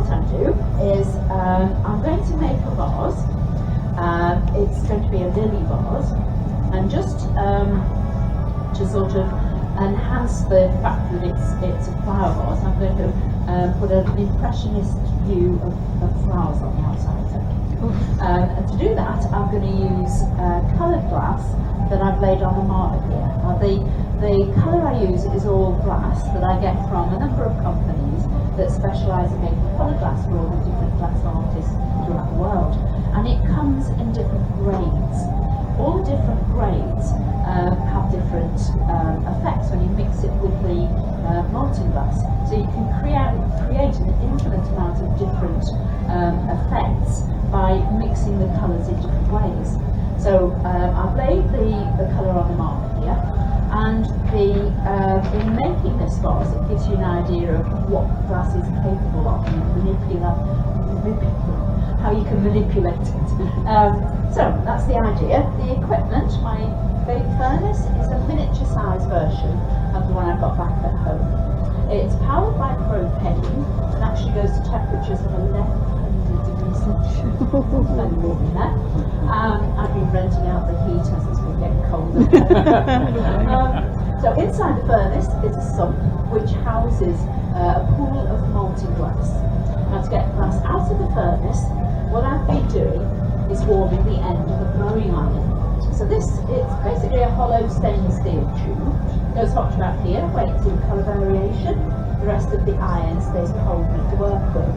what I do is I'm going to make a vase. It's going to be a lily vase, and just to sort of enhance the fact that it's a flower vase, I'm going to put an impressionist view of flowers on the outside. And to do that, I'm going to use coloured glass that I've laid on the marble here. Now the colour I use is all glass that I get from a number of companies that specialise in making coloured glass for all the different glass artists throughout the world. And it comes in different grades. All the different grades have different effects when you mix it with the molten glass. So you can create an infinite amount of different effects by mixing the colours in different ways. So I've laid the colour on the marble here, and in making this vase, it gives you an idea of what glass is capable of, how you can manipulate it. So that's the idea. The equipment, my bake furnace, is a miniature size version of the one I've got back at home. It's powered by propane and actually goes to temperatures of 1100 degrees Celsius. I've been renting out the heat as it's been getting colder. So inside the furnace is a sump which houses a pool of molten glass. Now to get glass out of the furnace, what I've been doing is warming the end of a blowing iron. So it's basically a hollow stainless steel tube. Goes hot to about here, waits in colour variation. The rest of the iron stays cold enough to work with.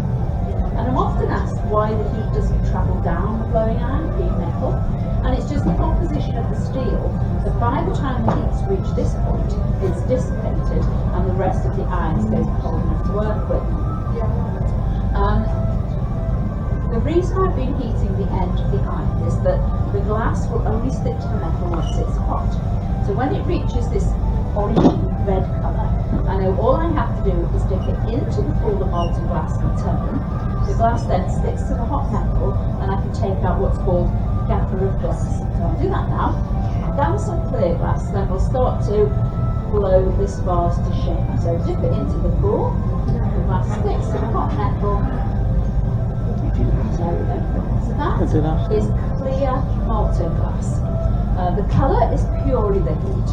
And I'm often asked why the heat doesn't travel down the blowing iron, being metal. And it's just the composition of the steel that by the time the heat's reached this point, it's dissipated and the rest of the iron stays cold enough to work with. The reason I've been heating the end of the iron is that the glass will only stick to the metal once it's hot. So when it reaches this orangey red colour, I know all I have to do is stick it into the pool of molten glass and turn. The glass then sticks to the hot metal and I can take out what's called gaffer of glass. So I'll do that now. I'll gather some clear glass, then we'll start to blow this vase to shape. So dip it into the pool, the glass sticks to the hot metal. There we go. So that is clear molten glass. The colour is purely the heat.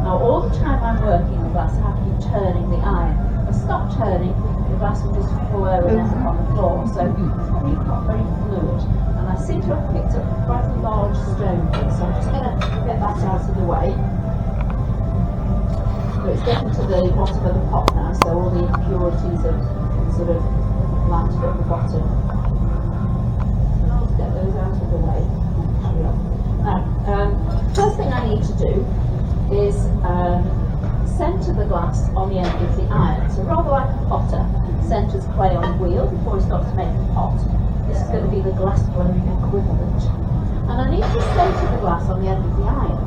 Now all the time I'm working the glass, I have to be turning the iron. If I stop turning, the glass will just flow and end up on the floor. So it's not very fluid. And I seem to have picked up quite a large stone here, so I'm just going to get that out of the way. So it's getting to the bottom of the pot now, so all the impurities have sort of landed at the bottom. Get those out of the way. Now, first thing I need to do is centre the glass on the end of the iron. So rather like a potter centres clay on a wheel before he starts to make a pot, this is going to be the glassblowing equivalent. And I need to centre the glass on the end of the iron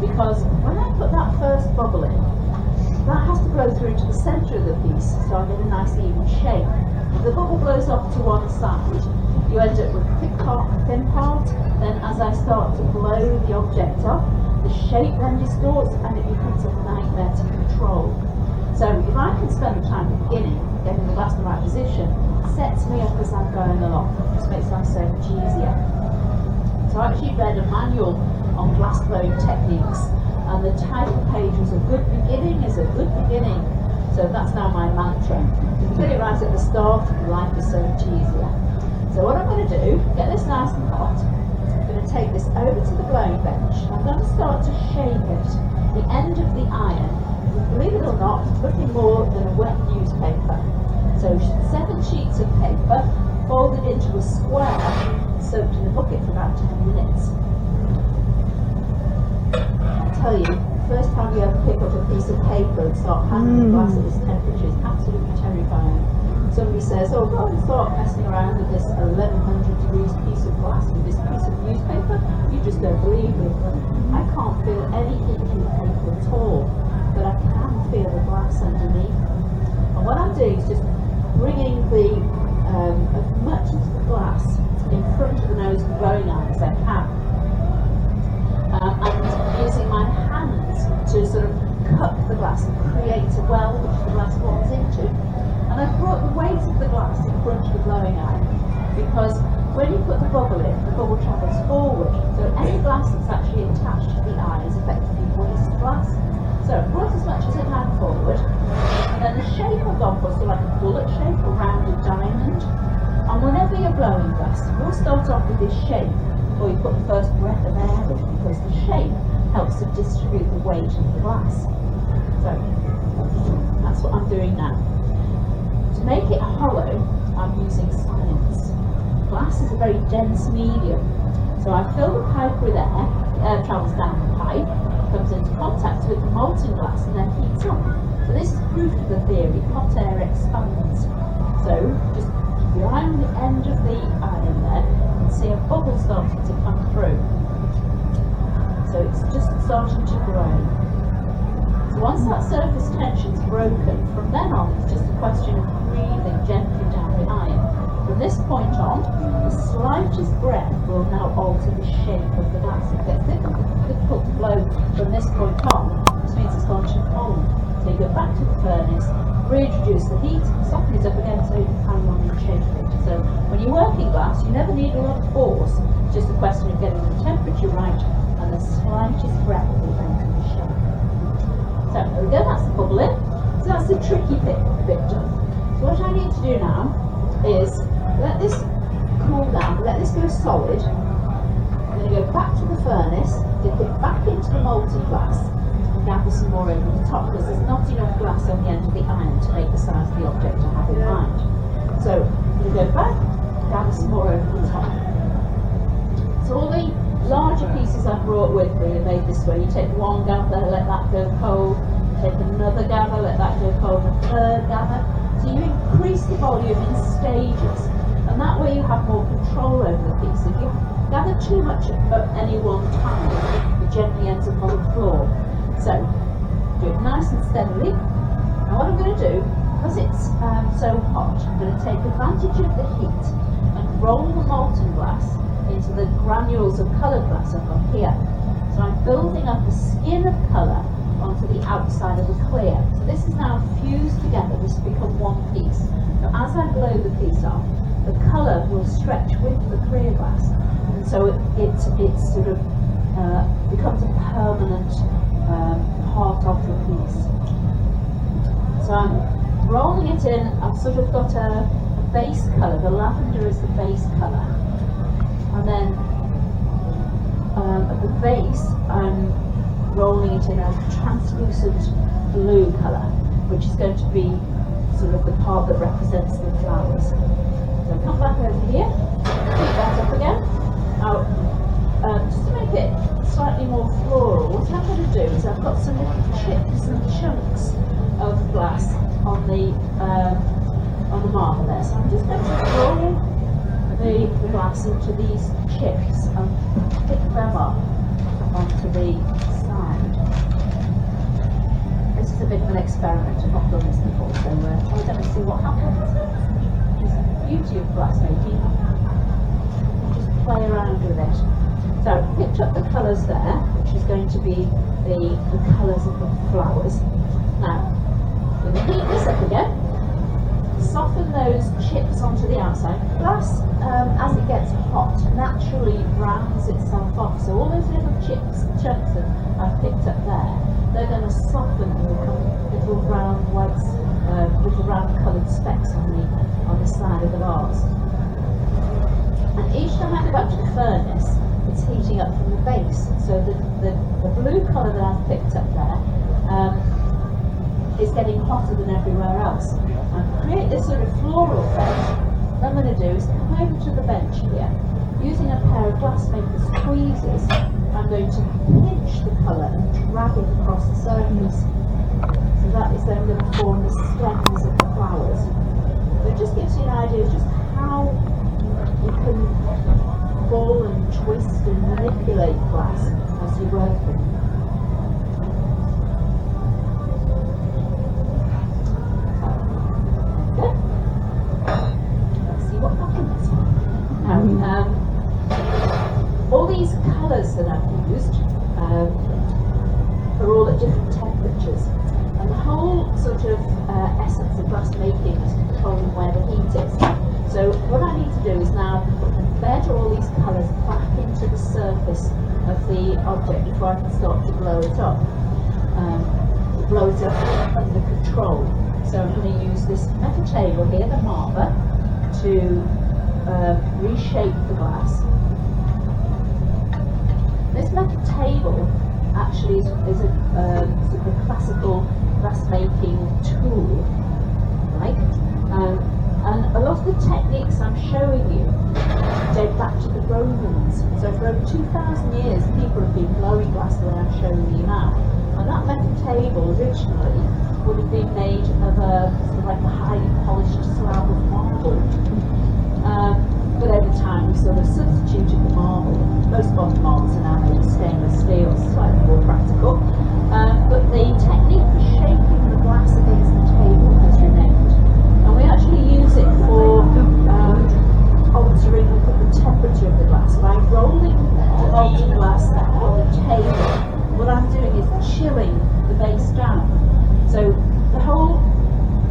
because when I put that first bubble in, that has to blow through to the centre of the piece so I get a nice even shape. If the bubble blows off to one side, you end up with a thick part and a thin part. Then as I start to blow the object off, the shape then distorts and it becomes a nightmare to control. So if I can spend the time at the beginning getting the glass in the right position, it sets me up as I'm going along. It just makes life so much easier. So I actually read a manual on glass blowing techniques, and the title page was "A good beginning is a good beginning." So that's now my mantra. If you get it right at the start, life is so much easier. So what I'm going to do, get this nice and hot, I'm going to take this over to the blowing bench. I'm going to start to shape it. The end of the iron, believe it or not, nothing more than a wet newspaper. So 7 sheets of paper folded into a square, soaked in a bucket for about 10 minutes. I tell you, first time you ever pick up a piece of paper and start handling glass at this temperature is absolutely terrifying. Somebody says, oh, go and start messing around with this 1100 degrees piece of glass with this piece of newspaper, you just don't believe me. I can't feel any heat in the paper at all, but I can feel the glass underneath. And what I'm doing is just bringing as much of the glass in front of the nose of the blowing iron as I can. And using my hands to sort of cut the glass and create a well which the glass falls into. And I've brought the weight of the glass in front of the because when you put the bubble in, the bubble travels forward. So any glass that's actually attached to the eye is effectively waste glass. So it brought as much as it had forward, and then the shape I've gone for, so like a bullet shape, a rounded diamond. And whenever you're blowing glass, you'll start off with this shape before you put the first breath of air in, because the shape helps to distribute the weight of the glass. So that's what I'm doing now. To make it hollow, I'm using science. Glass is a very dense medium. So I fill the pipe with air, the air travels down the pipe, comes into contact with the molten glass and then heats up. So this is proof of the theory, hot air expands. So just keep your eye on the end of the iron there and see a bubble starting to come through. So it's just starting to grow. So once that surface tension's broken, from then on it's just a question of breathing gently down the iron. From this point on, the slightest breath will now alter the shape of the glass. It gets difficult to blow from this point on, which means it's gone too cold. So you go back to the furnace, reintroduce the heat, soften it up again so you can carry on and shape it. So when you work in glass, you never need a lot of force. It's just a question of getting the temperature right and the slightest breath will enter the shape. So there we go, that's the bubbling. So that's the tricky bit done. So what I need to do now is let this cool down, let this go solid. I'm going to go back to the furnace, dip it back into the molten glass and gather some more over the top, because there's not enough glass on the end of the iron to make the size of the object I have in mind. So I'm going to go back, gather some more over the top. So all the larger pieces I've brought with me are made this way. You take one gather, let that go cold, take another gather, let that go cold, a third gather. So you increase the volume in stages, and that way you have more control over the piece. If you gather too much at any one time, it generally ends up on the floor. So do it nice and steadily. Now what I'm going to do, because it's so hot, I'm going to take advantage of the heat and roll the molten glass into the granules of coloured glass up on here. So I'm building up a skin of colour onto the outside of the clear. So this is now fused together, this has become one piece. Now as I blow the piece off, the colour will stretch with the clear glass, and so it sort of becomes a permanent part of the piece. So I'm rolling it in, I've sort of got a base colour, the lavender is the base colour, and then at the base I'm rolling it in a translucent blue colour, which is going to be sort of the part that represents the flowers. So come back over here, pick that up again. Now, just to make it slightly more floral, what I'm going to do is I've got some little chips and chunks of glass on the marble there. So I'm just going to roll the glass into these chips and pick them up onto the side. This is a bit of an experiment. I've not done this before, so we're going to see what happens. It's the beauty of glassmaking. Just play around with it. So I've picked up the colours there, which is going to be the colours of the flowers. Now, we're going to heat this up again. Soften those chips onto the outside. Glass, as it gets hot, naturally browns itself off. So all those little chips and chunks that I've picked up there, they're going to soften and become little round whites, little round coloured specks on the side of the vase. And each time I go back to the furnace, it's heating up from the base. So the blue colour that I've picked up there is getting hotter than everywhere else. And to create this sort of floral effect, what I'm going to do is come over to the bench here. Using a pair of glassmaker's tweezers, I'm going to pinch the colour and drag it across the surface. So that is then going to form the stems of the flowers. So it just gives you an idea of just how you can pull and twist and manipulate glass as you work with it. All these colours that I've used are all at different temperatures, and the whole sort of essence of glass making is controlling where the heat is. So what I need to do is now these colours back into the surface of the object before I can start to blow it up. Blow it up under control. So I'm going to use this metal table here, the marber, to reshape the glass. This metal table actually is a sort of a classical glass making tool, right? And a lot of the techniques I'm showing you date back to the Romans. So for over 2,000 years, people have been blowing glass the way I'm showing you now. And that metal table originally would have been made of a sort of like a highly polished slab of marble. But over time we sort of substituted the marble. Most modern marbles are now made of stainless steel, slightly more practical. But the technique for shaping the glass against the table has remained. And we actually use it for altering the temperature of the glass. By rolling the molten glass on the table, what I'm doing is chilling the base down. So the whole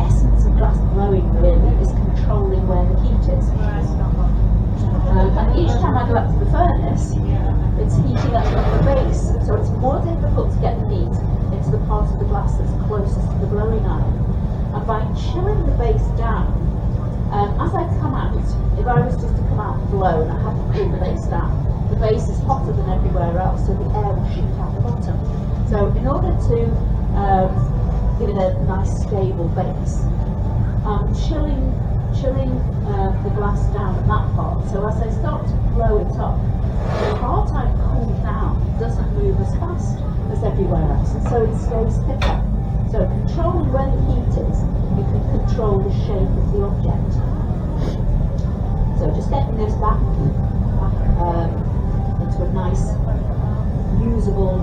essence of glass blowing really is controlling where the heat is. And each time I go up to the furnace, it's heating up the base. So it's more difficult to get the heat into the part of the glass that's closest to the blowing iron. And by chilling the base down, as I come out, if I was just to come out and blow and I had to cool the base down, the base is hotter than everywhere else, so the air will shoot out the bottom. So in order to give it a nice stable base, I'm chilling the glass down at that part. So as I start to blow it up, the part I've cooled down doesn't move as fast as everywhere else, and so it stays thicker. So controlling where the heat is, you can control the shape of the object. So just getting this back into a nice, usable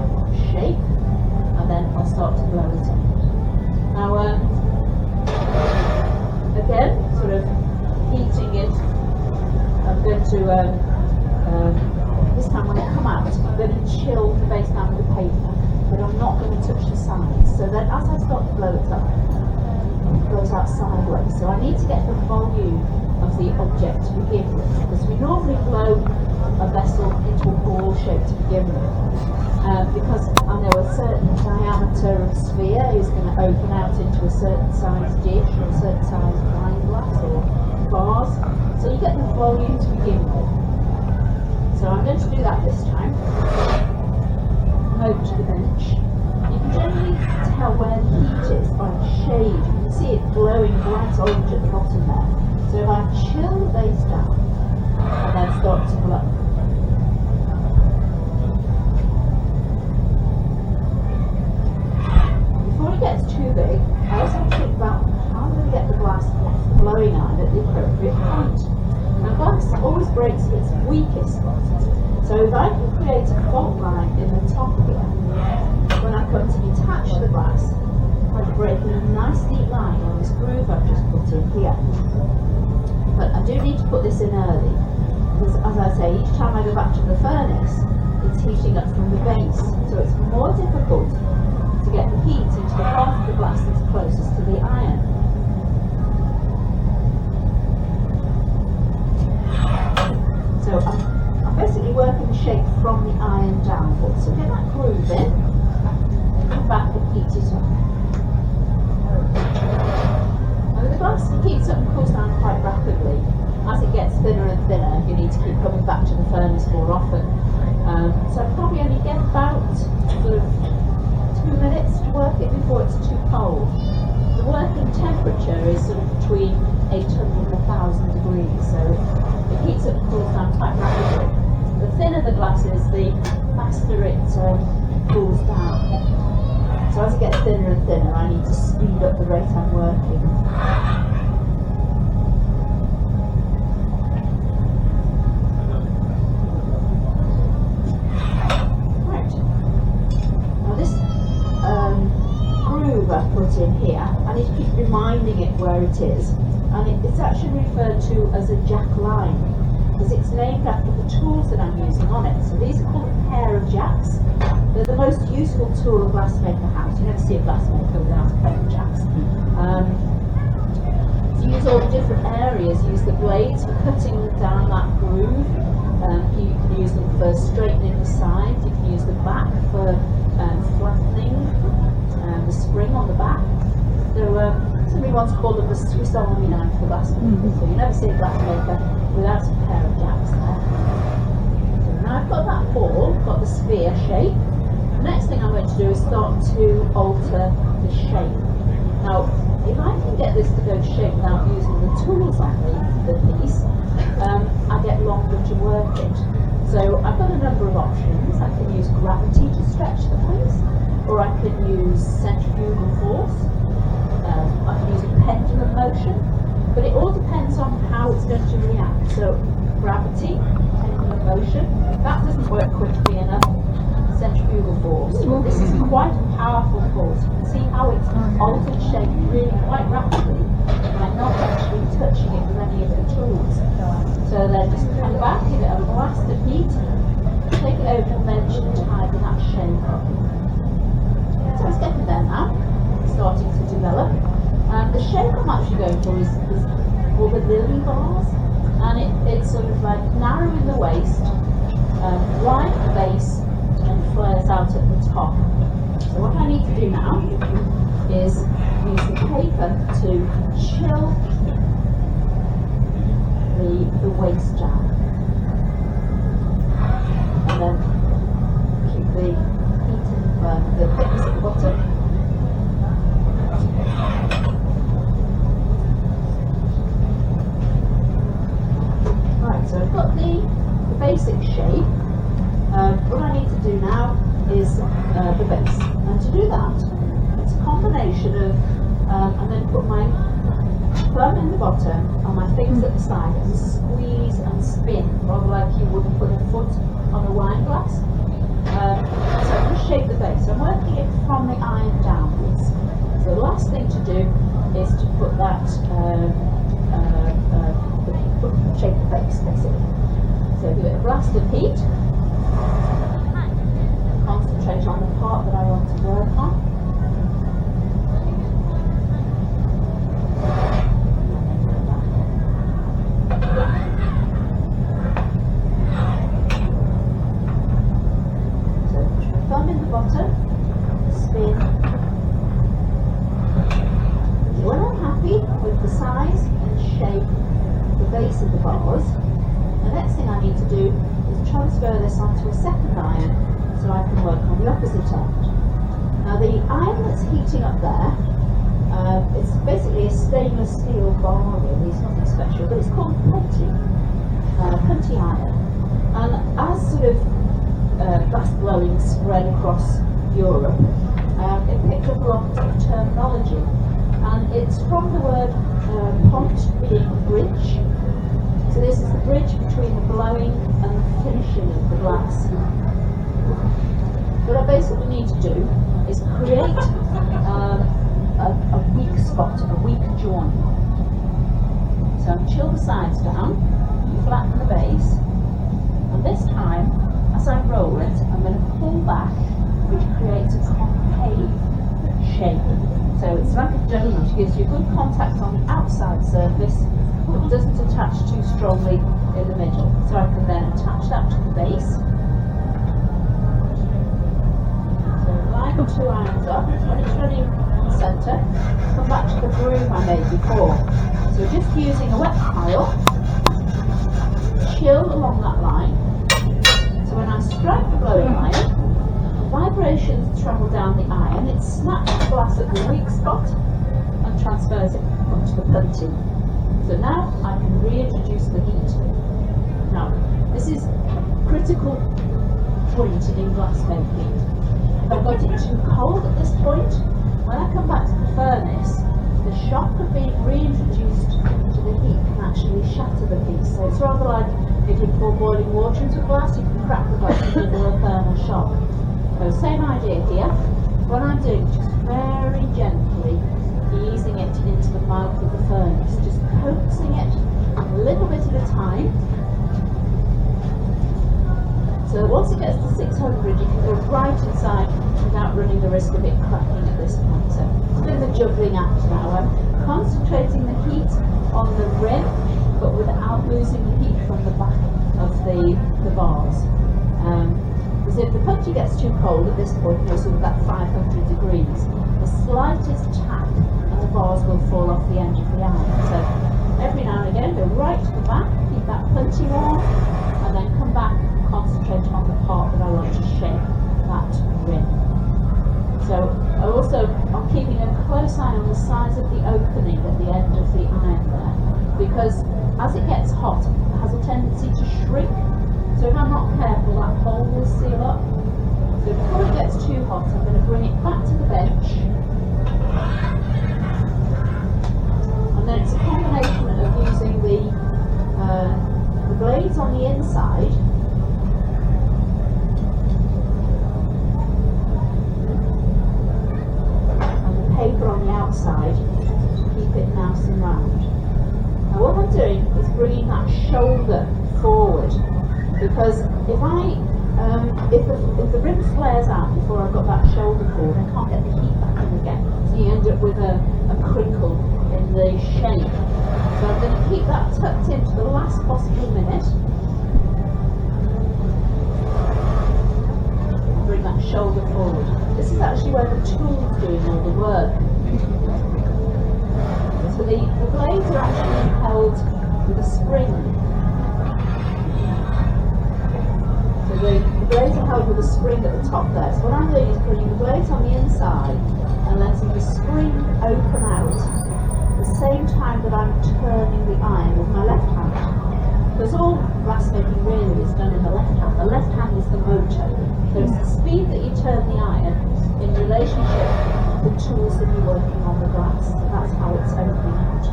shape, and then I'll start to blow it up. Now, again, sort of heating it, I'm going to, this time when I come out, I'm going to chill the base down with the paper, but I'm not going to touch the sides. So then as I start to blow it up, it blows out sideways. So I need to get the volume of the object to begin with, because we normally blow a vessel into a ball shape to begin with. Because I know a certain diameter of sphere is going to open out into a certain size dish or a certain size wine glass or vase. So you get the volume to begin with. So I'm going to do that this time. Over to the bench. You can generally tell where the heat is by the shade. You can see it glowing bright orange at the bottom there. So if I chill the base down and then start to blow. Before it gets too big, I also have to think about how I'm going to get the glass off the blowing iron at the appropriate point. Now glass always breaks at its weakest spot. So if I can create a fault line in the top here, when I come to detach the glass, I break in a nice neat line on this groove I've just put in here. But I do need to put this in early, because as I say, each time I go back to the furnace, it's heating up from the base. So it's more difficult to get the heat into the part of the glass that's closest to the iron. So I'm basically working the shape from the iron downwards. So get that groove in, come back and heat it up. And the glass heats up and cools down quite rapidly. As it gets thinner and thinner, you need to keep coming back to the furnace more often. So I probably only get about sort of 2 minutes to work it before it's too cold. The working temperature is sort of between 800 and 1,000 degrees, so it heats up and cools down quite rapidly. The thinner the glass is, the faster it cools down. So as it gets thinner and thinner, I need to speed up the rate I'm working. Right. Now this groove I've put in here, I need to keep reminding it where it is. And it's actually referred to as a jack line, because it's named after the tools that I'm using on it. So these are called a pair of jacks. They're the most useful tool a glassmaker has. You never see a glassmaker without a pair of jacks. To use all the different areas, use the blades for cutting down that groove You can use them for straightening the sides, you can use the back for flattening the spring on the back. So somebody once called them the Swiss Army knife for glassmaking, so you never see a glassmaker without a pair of jacks there. So now I've got that ball, got the sphere shape. The next thing I'm going to do is start to alter the shape. Now, if I can get this to go to shape without using the tools on the piece, I get longer to work it. So I've got a number of options. I can use gravity to stretch the piece, or I can use centrifugal force. I can use a pendulum motion, but it all depends on how it's going to react. So gravity, pendulum motion, that doesn't work quickly enough. Centrifugal force. This is quite a powerful force. You can see how it's altered shape really quite rapidly by not actually touching it with any of the tools. So then just come back, give it a blast of heat, take it over the bench and tidy that shape up. So it's getting there now, starting to develop. The shape I'm actually going for is called the lily bars, and it's sort of like narrow in the waist, wide at the base, and flares out at the top. So what I need to do now is use the paper to chill the waist down, and then keep the heat and the thickness at the bottom. Right, so I've got the basic shape. What I need to do now is the base, and to do that, it's a combination of I'm going to put my thumb in the bottom and my fingers at the side and squeeze and spin, rather like you would put a foot on a wine glass. So I'm going to shape the base. So I'm working it from the iron downwards. So the last thing to do is to put that shape the base, basically. So give it a blast of heat. Concentrate on the part that I want to work on. So put your thumb in the bottom, spin. So when I'm happy with the size and shape, the base of the bars, the next thing I need to do is transfer this onto a second iron, so I can work on the opposite end. Now the iron that's heating up there, it's basically a stainless steel bar really, it's nothing special, but it's called punty iron. And as sort of glass blowing spread across Europe, it picked up a lot of terminology. And it's from the word pont being bridge. So this is the bridge between the blowing and the finishing of the glass. What I basically need to do is create a weak spot, a weak joint. So chill the sides down, flatten the base, and this time, as I roll it, I'm going to pull back, which creates a concave shape. So it's like a donut, gives you good contact on the outside surface, but doesn't attach too strongly in the middle. So I can then attach that to the base. Line 2 irons up, when it's running in the centre, come back to the groove I made before. So just using a wet file, chill along that line. So when I strike the blowing iron, vibrations travel down the iron, it snaps the glass at the weak spot and transfers it onto the punty. So now I can reintroduce the heat. Now, this is a critical point in glass making. If I've got it too cold at this point, when I come back to the furnace, the shock of being reintroduced to the heat can actually shatter the piece. So it's rather like if you pour boiling water into a glass, you can crack the glass and give it a thermal shock. So same idea here. What I'm doing is just very gently easing it into the mouth of the furnace, just coaxing it a little bit at a time. So once it gets to 600, you can go right inside without running the risk of it cracking at this point. So it's a bit of a juggling act now. I'm concentrating the heat on the rim, but without losing the heat from from the back of the vase. Because if the punchy gets too cold at this point, sort of that 500 degrees, the slightest tap and the vase will fall off the end of the iron. So every now and again, go right to the back, keep that punchy warm, and then come back and concentrate on the part that I want to shape, that rim. So I'm keeping a close eye on the size of the opening at the end of the iron there, because as it gets hot, it has a tendency to shrink. So if I'm not careful, that hole will seal up. So before it gets too hot, I'm going to bring it back to the bench. And then it's a combination of using the blades on the inside and the paper on the outside to keep it nice and round. Now what I'm doing is bringing that shoulder forward, because if the rim flares out before I've got that shoulder forward, I can't get the heat back in again. So you end up with a crinkle in the shape. So I'm going to keep that tucked in to the last possible minute. Bring that shoulder forward. This is actually where the tool's doing all the work. So the blades are actually held with a spring. The blades are held with a spring at the top there. So what I'm doing is putting the blades on the inside and letting the spring open out at the same time that I'm turning the iron with my left hand. Because all glassmaking really is done in the left hand. The left hand is the motor. So it's the speed that you turn the iron in relationship to the tools that you're working on the glass. So that's how it's opening out.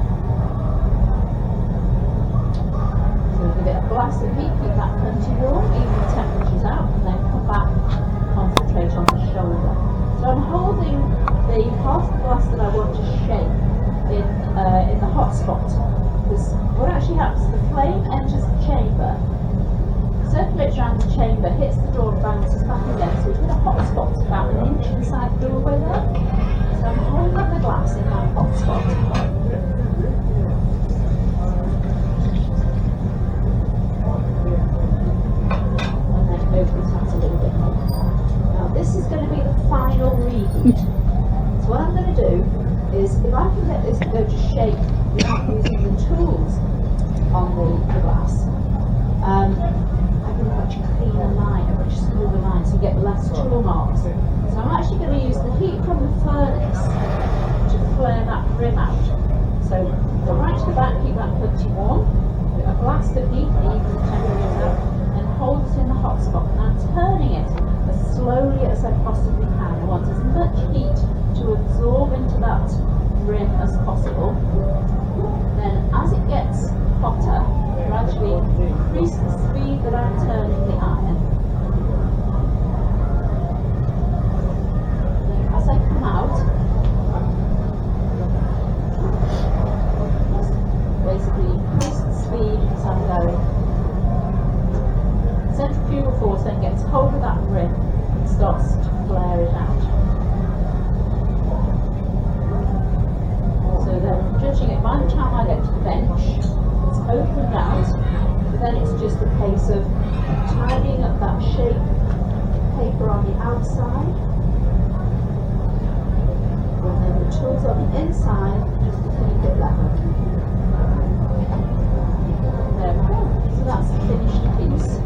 With a bit of glass and heat, keep that punchy warm, even the temperature's out, and then come back, concentrate on the shoulder. So I'm holding the half the glass that I want to shape in the hot spot, because what actually happens is the flame enters the chamber, circulates around the chamber, hits the door and bounces back again, so it's in a hot spot about an inch inside the doorway there. So I'm holding the glass in that hot spot. Now this is going to be the final reheat. So what I'm going to do is, if I can get this to go to shape without using the tools on the glass, I can much cleaner line, a much smoother line, so you get less tool marks. So I'm actually going to use the heat from the furnace to flare that rim out. So go right to the back, keep that punchy warm, a blast of heat, even the temperature's out, and hold it in the hot spot. And I'm turning it as slowly as I possibly can. I want as much heat to absorb into that rim as possible. Then as it gets hotter, gradually increase the speed that I'm turning the iron. Then as I come out, basically increase the speed as I'm going. Centrifugal force then gets hold of that rim and starts to flare it out. So then, judging it by the time I get to the bench, it's opened out, but then it's just a case of tidying up that shape paper on the outside, and then the tools on the inside just to keep it level. There we go. So that's the finished piece.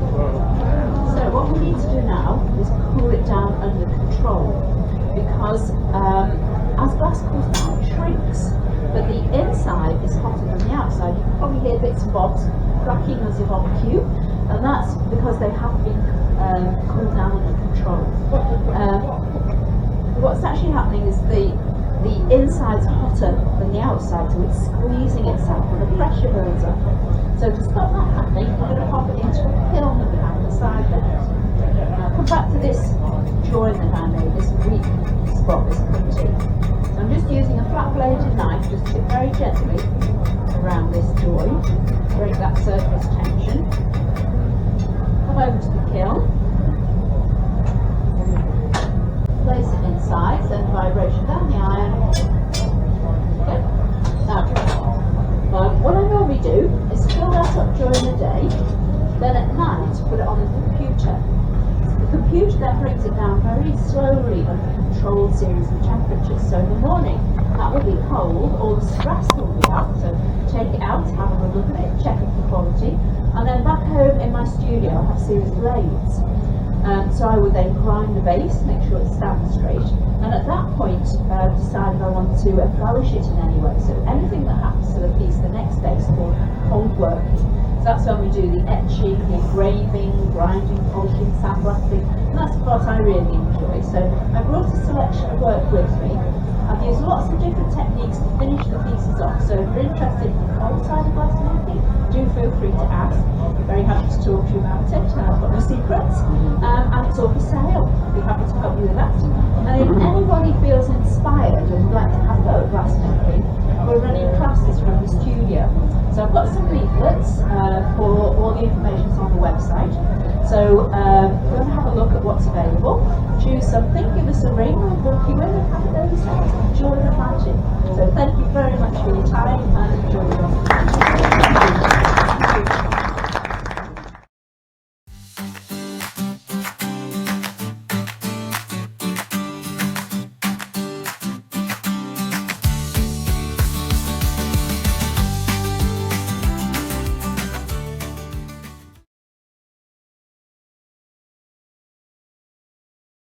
So what we need to do now is cool it down under control, because as glass cools down it shrinks, but the inside is hotter than the outside. You can probably hear bits and bobs cracking as if on cue, and that's because they have been cooled down under control. What's actually happening is the inside's hotter than the outside, so it's squeezing itself and the pressure builds up. So to stop that happening, I'm going to pop it into a kiln behind the side there. Now come back to this join that I made, this weak spot, this punchy. So I'm just using a flat bladed knife, just to very gently around this joint, break that surface tension. Come over to the kiln, place it inside, send vibration down the iron. Okay. Now, what I normally do is fill that up during the day. Then at night, put it on the computer. The computer then brings it down very slowly under a controlled series of temperatures. So in the morning, that will be cold, all the stress will be out, so take it out, have a good look at it, check it for quality, and then back home in my studio I have series blades. So I would then grind the base, make sure it stands straight, and at that point decide if I want to embellish it in any way. So anything that happens to the piece the next day is called cold work. So that's when we do the etching, the engraving, grinding, polishing, sandblasting, and that's the part I really enjoy. So I brought a selection of work with me. I've used lots of different techniques to finish the pieces off, so if you're interested in the cold side of glass making, do feel free to ask. I'm very happy to talk to you about it, I've got no secrets, and it's all for sale. I'll be happy to help you with that. And if anybody feels inspired and would like to have a go at glass making, we're running classes from the studio. So I've got some leaflets for all the information on the website. So go and have a look at what's available, choose something, give us a ring, we'll book you in and have a go yourself. Enjoy the magic.